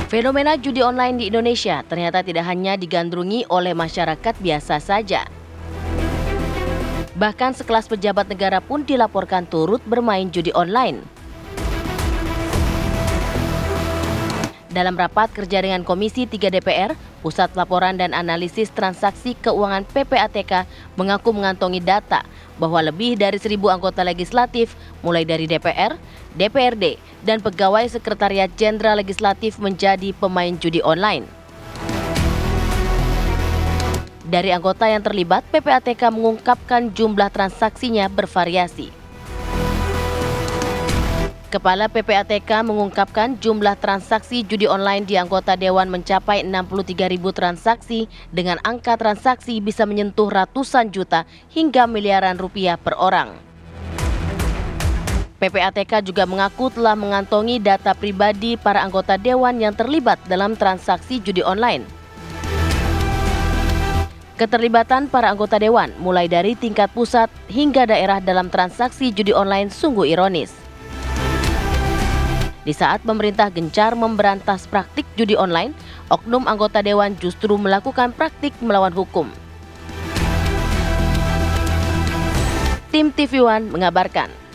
Fenomena judi online di Indonesia ternyata tidak hanya digandrungi oleh masyarakat biasa saja. Bahkan sekelas pejabat negara pun dilaporkan turut bermain judi online. Dalam rapat kerja dengan Komisi 3 DPR, Pusat Laporan dan Analisis Transaksi Keuangan PPATK mengaku mengantongi data bahwa lebih dari 1.000 anggota legislatif, mulai dari DPR, DPRD, dan pegawai Sekretariat Jenderal Legislatif menjadi pemain judi online. Dari anggota yang terlibat, PPATK mengungkapkan jumlah transaksinya bervariasi. Kepala PPATK mengungkapkan jumlah transaksi judi online di anggota Dewan mencapai 63.000 transaksi dengan angka transaksi bisa menyentuh ratusan juta hingga miliaran rupiah per orang. PPATK juga mengaku telah mengantongi data pribadi para anggota Dewan yang terlibat dalam transaksi judi online. Keterlibatan para anggota Dewan mulai dari tingkat pusat hingga daerah dalam transaksi judi online sungguh ironis. Di saat pemerintah gencar memberantas praktik judi online, oknum anggota Dewan justru melakukan praktik melawan hukum. Tim TV One mengabarkan.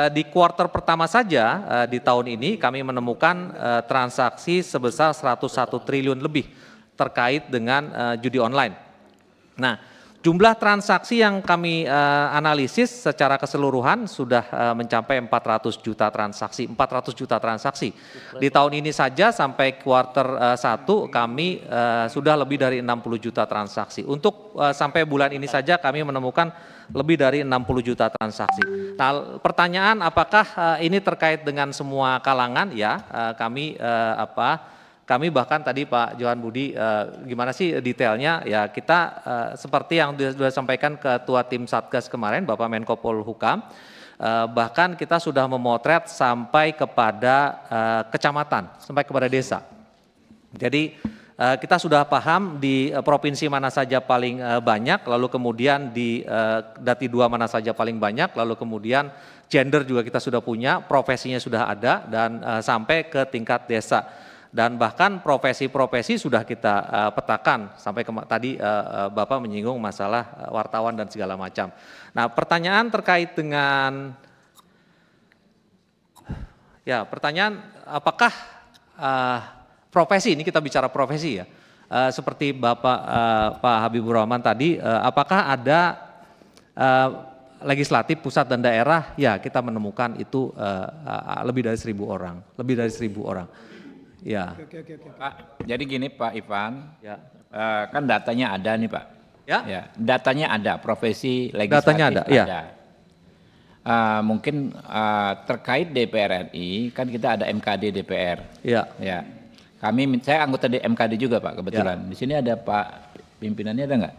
Di kuartal pertama saja di tahun ini kami menemukan transaksi sebesar 101 triliun lebih terkait dengan judi online. Nah, jumlah transaksi yang kami analisis secara keseluruhan sudah mencapai 400 juta transaksi. Di tahun ini saja sampai kuartal 1 kami sudah lebih dari 60 juta transaksi. Untuk sampai bulan ini saja kami menemukan lebih dari 60 juta transaksi. Nah, pertanyaan apakah ini terkait dengan semua kalangan? Ya, kami bahkan tadi Pak Johan Budi gimana sih detailnya, ya kita seperti yang sudah disampaikan Ketua Tim Satgas kemarin Bapak Menko Polhukam, bahkan kita sudah memotret sampai kepada kecamatan, sampai kepada desa. Jadi kita sudah paham di provinsi mana saja paling banyak, lalu kemudian di Dati 2 mana saja paling banyak, lalu kemudian gender juga kita sudah punya, profesinya sudah ada, dan sampai ke tingkat desa. Dan bahkan profesi-profesi sudah kita petakan, sampai tadi Bapak menyinggung masalah wartawan dan segala macam. Nah, pertanyaan terkait dengan, ya pertanyaan apakah profesi, ini kita bicara profesi ya, seperti Bapak Pak Habibur Rahman tadi, apakah ada legislatif pusat dan daerah? Ya, kita menemukan itu lebih dari 1.000 orang, lebih dari 1.000 orang. Ya. Oke. Pak, jadi gini Pak Ivan, ya. Kan datanya ada nih Pak. Ya. Datanya ada, profesi legislatif datanya ada. Ya. Mungkin terkait DPR RI, kan kita ada MKD DPR. Ya. Saya anggota MKD juga Pak kebetulan. Di sini ada Pak pimpinannya, ada nggak?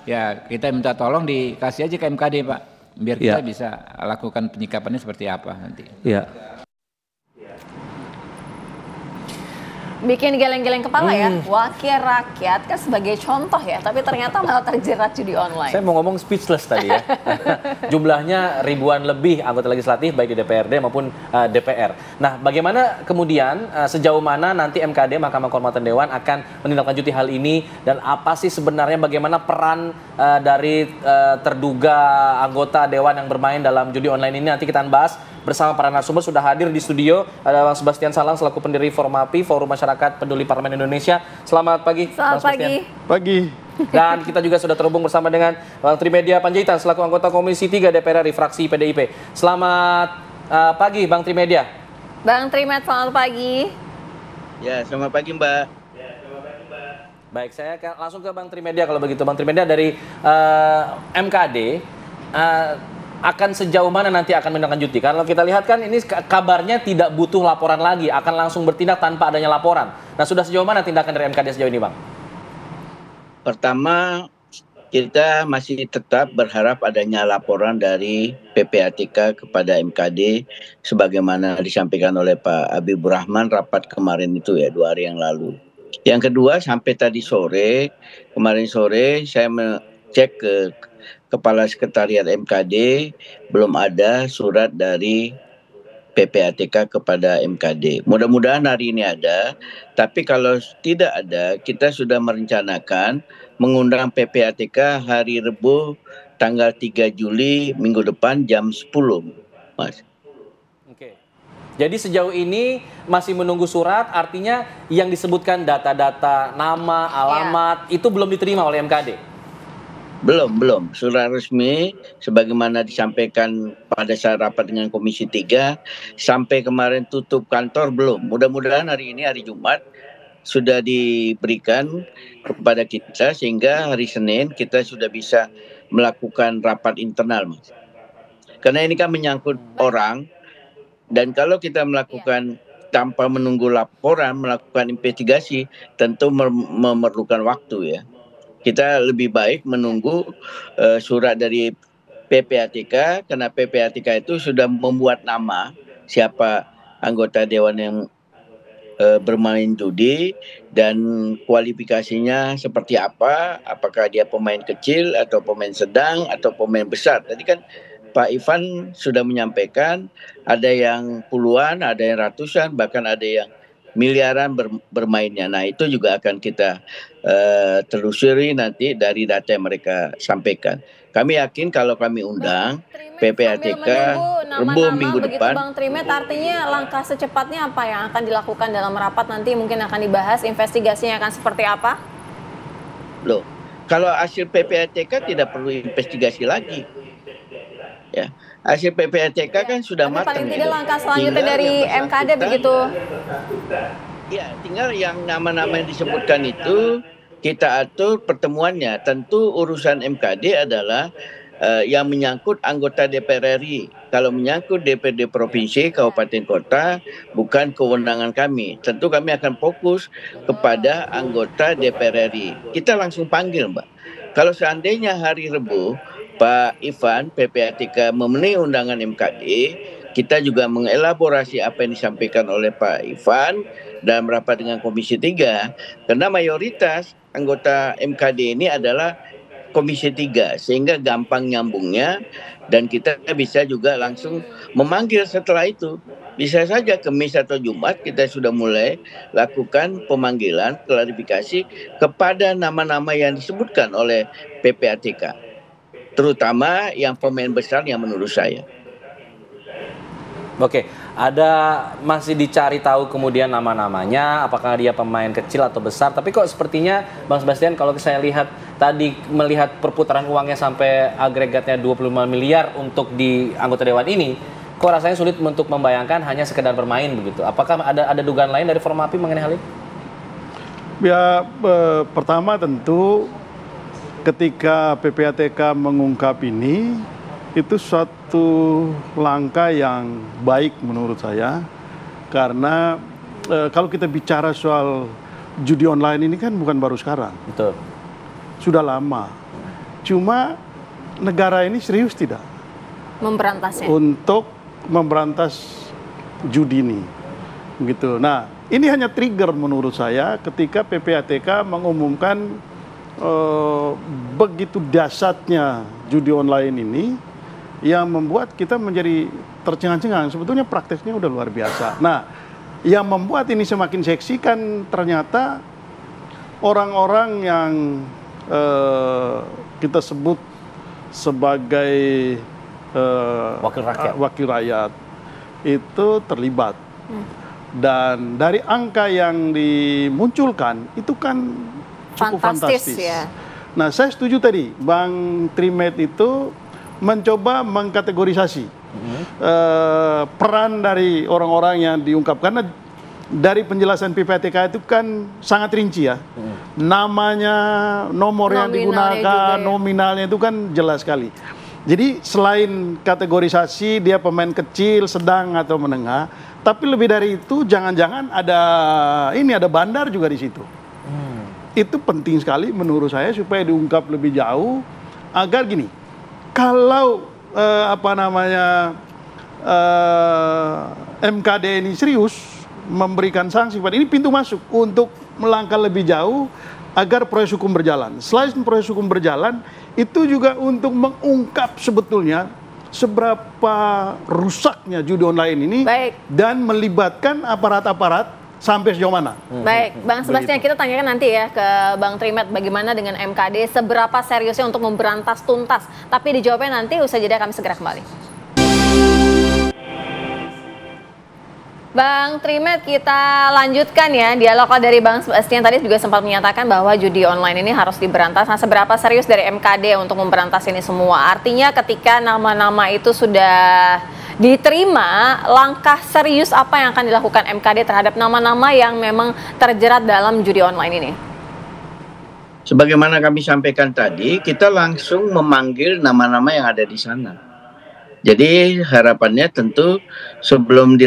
Ya, kita minta tolong dikasih aja ke MKD Pak, biar kita bisa lakukan penyikapannya seperti apa nanti. Ya. Bikin geleng-geleng kepala ya, wakil rakyat kan sebagai contoh ya, tapi ternyata malah terjerat judi online. Saya mau ngomong speechless tadi ya. Jumlahnya ribuan lebih anggota legislatif baik di DPRD maupun DPR. Nah, bagaimana kemudian sejauh mana nanti MKD Mahkamah Kehormatan Dewan akan menindaklanjuti hal ini, dan apa sih sebenarnya bagaimana peran dari terduga anggota Dewan yang bermain dalam judi online ini? Nanti kita bahas bersama para narasumber. Sudah hadir di studio ada Bang Sebastian Salang selaku pendiri Formapi, Forum Masyarakat Peduli Parlemen Indonesia. Selamat pagi. Selamat pagi. Dan kita juga sudah terhubung bersama dengan Bang Trimedia Panjaitan selaku anggota Komisi 3 DPR RI fraksi PDIP. Selamat pagi Bang Trimedia. Bang Trimed, selamat pagi. Ya, selamat pagi Mbak. Baik, saya langsung ke Bang Trimedia kalau begitu. Bang Trimedia dari MKD, akan sejauh mana nanti akan menindaklanjuti? Kalau kita lihat kan ini kabarnya tidak butuh laporan lagi, akan langsung bertindak tanpa adanya laporan. Nah, sudah sejauh mana tindakan dari MKD sejauh ini, Bang? Pertama, kita masih tetap berharap adanya laporan dari PPATK kepada MKD sebagaimana disampaikan oleh Pak Habibur Rahman rapat kemarin itu ya, 2 hari yang lalu. Yang kedua, sampai kemarin sore saya cek ke Kepala Sekretariat MKD, belum ada surat dari PPATK kepada MKD. Mudah-mudahan hari ini ada, tapi kalau tidak ada, kita sudah merencanakan mengundang PPATK hari Rabu tanggal 3 Juli minggu depan jam 10, Mas. Oke. Jadi sejauh ini masih menunggu surat, artinya yang disebutkan data-data nama, alamat, itu belum diterima oleh MKD? Belum. Surat resmi sebagaimana disampaikan pada saat rapat dengan Komisi 3 sampai kemarin tutup kantor belum. Mudah-mudahan hari ini hari Jumat sudah diberikan kepada kita sehingga hari Senin kita sudah bisa melakukan rapat internal, Mas. Karena ini kan menyangkut orang, dan kalau kita melakukan tanpa menunggu laporan, melakukan investigasi tentu memerlukan waktu ya. Kita lebih baik menunggu surat dari PPATK, karena PPATK itu sudah membuat nama siapa anggota dewan yang bermain judi dan kualifikasinya seperti apa, apakah dia pemain kecil atau pemain sedang atau pemain besar. Tadi kan Pak Ivan sudah menyampaikan ada yang puluhan, ada yang ratusan, bahkan ada yang miliaran bermainnya. Nah, itu juga akan kita telusuri nanti dari data yang mereka sampaikan. Kami yakin kalau kami undang PPATK Rabu minggu depan. Bang Trimet, artinya langkah secepatnya apa yang akan dilakukan dalam rapat nanti, mungkin akan dibahas, investigasinya akan seperti apa? Loh, kalau hasil PPATK tidak perlu investigasi lagi. Ya, hasil PPATK kan sudah matang. Paling tidak langkah selanjutnya dari MKD begitu. Ya, tinggal yang nama-nama yang disebutkan itu kita atur pertemuannya. Tentu urusan MKD adalah yang menyangkut anggota DPR RI. Kalau menyangkut DPRD provinsi, kabupaten, kota, bukan kewenangan kami. Tentu kami akan fokus kepada anggota DPR RI. Kita langsung panggil, Mbak. Kalau seandainya hari Rabu Pak Ivan PPATK memenuhi undangan MKD, kita juga mengelaborasi apa yang disampaikan oleh Pak Ivan dalam rapat dengan Komisi 3, karena mayoritas anggota MKD ini adalah Komisi 3, sehingga gampang nyambungnya dan kita bisa juga langsung memanggil setelah itu. Bisa saja Kamis atau Jumat kita sudah mulai lakukan pemanggilan klarifikasi kepada nama-nama yang disebutkan oleh PPATK, terutama yang pemain besar yang menurut saya. Oke, masih dicari tahu kemudian nama-namanya, apakah dia pemain kecil atau besar. Tapi kok sepertinya Bang Sebastian, kalau saya lihat tadi, melihat perputaran uangnya sampai agregatnya 25 miliar untuk di anggota dewan ini, kok rasanya sulit untuk membayangkan hanya sekedar bermain begitu. Apakah ada dugaan lain dari Formapi mengenai hal ini? Ya, pertama tentu ketika PPATK mengungkap ini, itu suatu langkah yang baik menurut saya, karena kalau kita bicara soal judi online ini kan bukan baru sekarang. Betul. Sudah lama. Cuma negara ini serius tidak memberantasnya untuk memberantas judi ini. Gitu. Nah, ini hanya trigger menurut saya ketika PPATK mengumumkan begitu dahsyatnya judi online ini, yang membuat kita menjadi tercengang-cengang. Sebetulnya prakteknya udah luar biasa. Nah, yang membuat ini semakin seksi kan ternyata orang-orang yang kita sebut sebagai wakil rakyat itu terlibat. Dan dari angka yang dimunculkan itu kan cukup fantastis. Ya. Nah, saya setuju tadi Bang Trimet itu mencoba mengkategorisasi peran dari orang-orang yang diungkap, karena dari penjelasan PPATK itu kan sangat rinci ya, namanya, nomor yang digunakan, nominalnya itu kan jelas sekali. Jadi selain kategorisasi dia pemain kecil, sedang atau menengah, tapi lebih dari itu jangan-jangan ada bandar juga di situ. Itu penting sekali menurut saya supaya diungkap lebih jauh, agar gini, kalau MKD ini serius memberikan sanksi, ini pintu masuk untuk melangkah lebih jauh agar proses hukum berjalan. Selain proses hukum berjalan, itu juga untuk mengungkap sebetulnya seberapa rusaknya judi online ini dan melibatkan aparat-aparat sampai sejauh mana. Baik, Bang Sebastian, kita tanyakan nanti ya ke Bang Trimet bagaimana dengan MKD, seberapa seriusnya untuk memberantas tuntas. Tapi dijawabnya nanti, usai jeda kami segera kembali. Bang Trimet, kita lanjutkan ya dialog dari Bang Sebastian tadi juga sempat menyatakan bahwa judi online ini harus diberantas. Nah, seberapa serius dari MKD untuk memberantas ini semua? Artinya ketika nama-nama itu sudah diterima, langkah serius apa yang akan dilakukan MKD terhadap nama-nama yang memang terjerat dalam judi online ini? Sebagaimana kami sampaikan tadi, kita langsung memanggil nama-nama yang ada di sana. Jadi harapannya tentu sebelum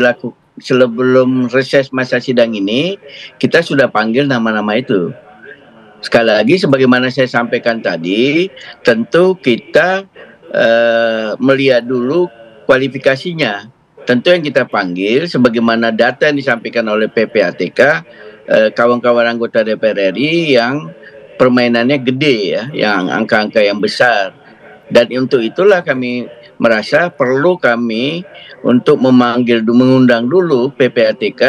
reses masa sidang ini, kita sudah panggil nama-nama itu. Sekali lagi, sebagaimana saya sampaikan tadi, tentu kita melihat dulu kualifikasinya. Tentu yang kita panggil, sebagaimana data yang disampaikan oleh PPATK, kawan-kawan anggota DPR RI yang permainannya gede ya, yang angka-angka yang besar. Dan untuk itulah kami merasa perlu kami untuk mengundang dulu PPATK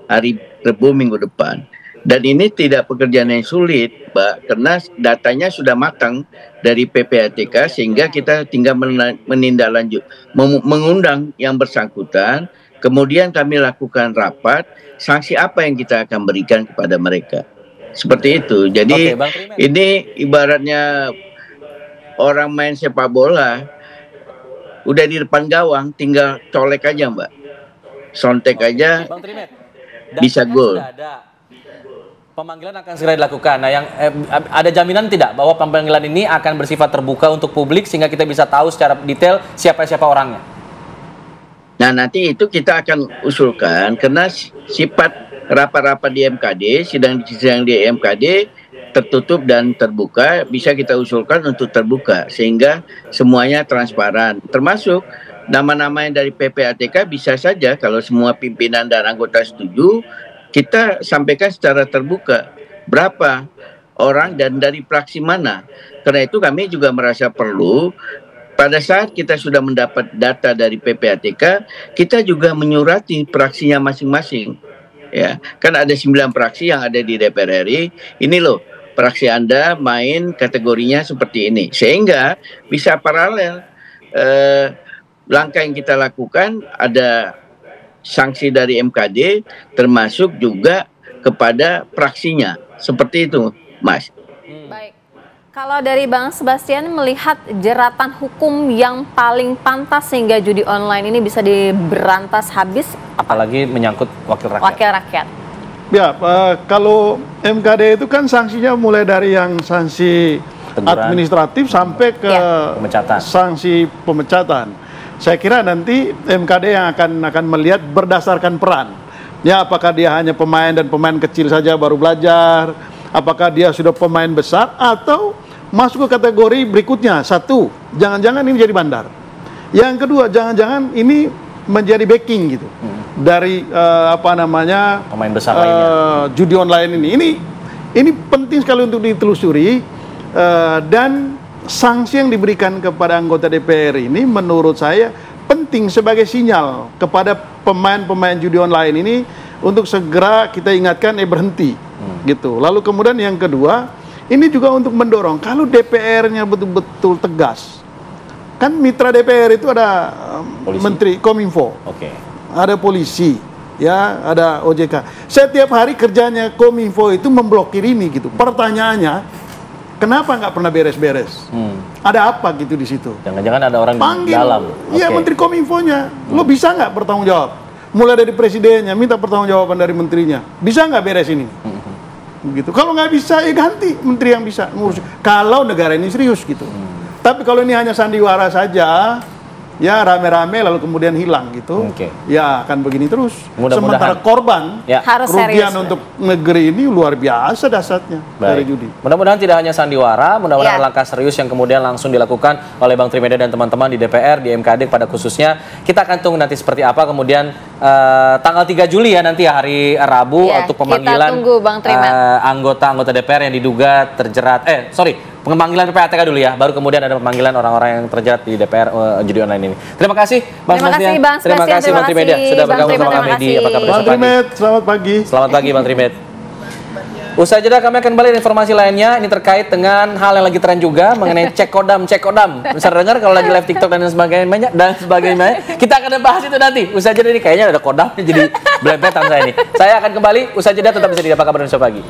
hari Rabu minggu depan. Dan ini tidak pekerjaan yang sulit, Mbak, karena datanya sudah matang dari PPATK sehingga kita tinggal mengundang yang bersangkutan, kemudian kami lakukan rapat, sanksi apa yang kita akan berikan kepada mereka. Seperti itu. Jadi ini ibaratnya orang main sepak bola, udah di depan gawang, tinggal colek aja, Mbak. Sontek aja, Bang Trimet, bisa gol. Pemanggilan akan segera dilakukan. Nah, yang ada jaminan tidak bahwa pemanggilan ini akan bersifat terbuka untuk publik sehingga kita bisa tahu secara detail siapa-siapa orangnya? Nah, nanti itu kita akan usulkan karena sifat rapat-rapat di MKD, sidang di MKD tertutup dan terbuka, bisa kita usulkan untuk terbuka sehingga semuanya transparan. Termasuk nama-nama yang dari PPATK bisa saja kalau semua pimpinan dan anggota setuju, kita sampaikan secara terbuka berapa orang dan dari fraksi mana. Karena itu kami juga merasa perlu pada saat kita sudah mendapat data dari PPATK, kita juga menyurati fraksinya masing-masing. Ya, kan ada 9 fraksi yang ada di DPR RI. Ini loh, fraksi Anda main kategorinya seperti ini. Sehingga bisa paralel langkah yang kita lakukan, ada sanksi dari MKD termasuk juga kepada fraksinya. Seperti itu, Mas. Baik. Kalau dari Bang Sebastian melihat jeratan hukum yang paling pantas sehingga judi online ini bisa diberantas habis, apalagi menyangkut wakil rakyat. Wakil rakyat. Ya, kalau MKD itu kan sanksinya mulai dari yang sanksi administratif sampai ke sanksi pemecatan. Saya kira nanti MKD yang akan melihat berdasarkan peran. Ya, apakah dia hanya pemain dan pemain kecil saja baru belajar, apakah dia sudah pemain besar atau masuk ke kategori berikutnya. Satu, jangan-jangan ini jadi bandar. Yang kedua, jangan-jangan ini menjadi backing gitu dari pemain besar lainnya. Judi online ini. Ini penting sekali untuk ditelusuri dan sanksi yang diberikan kepada anggota DPR ini menurut saya penting sebagai sinyal kepada pemain-pemain judi online ini untuk segera kita ingatkan berhenti gitu. Lalu kemudian yang kedua, ini juga untuk mendorong kalau DPR-nya betul-betul tegas. Kan mitra DPR itu ada Menteri Kominfo. Ada polisi, ya, ada OJK. Setiap hari kerjanya Kominfo itu memblokir ini gitu. Pertanyaannya, kenapa nggak pernah beres-beres? Ada apa gitu di situ? Jangan-jangan ada orang di dalam. Iya, Menteri Kominfonya. Lo bisa nggak bertanggung jawab? Mulai dari presidennya, minta pertanggungjawaban dari menterinya. Bisa nggak beres ini? Gitu. Kalau nggak bisa, ya ganti menteri yang bisa ngurus. Kalau negara ini serius gitu. Tapi kalau ini hanya sandiwara saja, ya rame-rame lalu kemudian hilang gitu, ya akan begini terus. Sementara korban kerugian untuk negeri ini luar biasa dahsyatnya dari judi. Mudah-mudahan tidak hanya sandiwara, mudah-mudahan langkah serius yang kemudian langsung dilakukan oleh Bang Trimedia dan teman-teman di DPR, di MKD pada khususnya. Kita akan tunggu nanti seperti apa kemudian tanggal 3 Juli ya nanti hari Rabu untuk pemanggilan anggota-anggota DPR yang diduga terjerat, pemanggilan PPATK dulu ya, baru kemudian ada pemanggilan orang-orang yang terjerat di DPR judi online ini. Terima kasih Bang Sebastian. Terima kasih Bang Trimedia sudah bergabung sama kami di Apa Kabar Bang Trimed, selamat pagi. Selamat pagi Bang Trimed. Usai jeda kami akan kembali dengan informasi lainnya. Ini terkait dengan hal yang lagi tren juga mengenai cek kodam. Bisa dengar kalau lagi live TikTok dan sebagainya. Kita akan bahas itu nanti. Usai jeda ini kayaknya ada kodamnya jadi belempetan saya ini. Saya akan kembali usai jeda, tetap bisa di Apa Kabar Indonesia Pagi.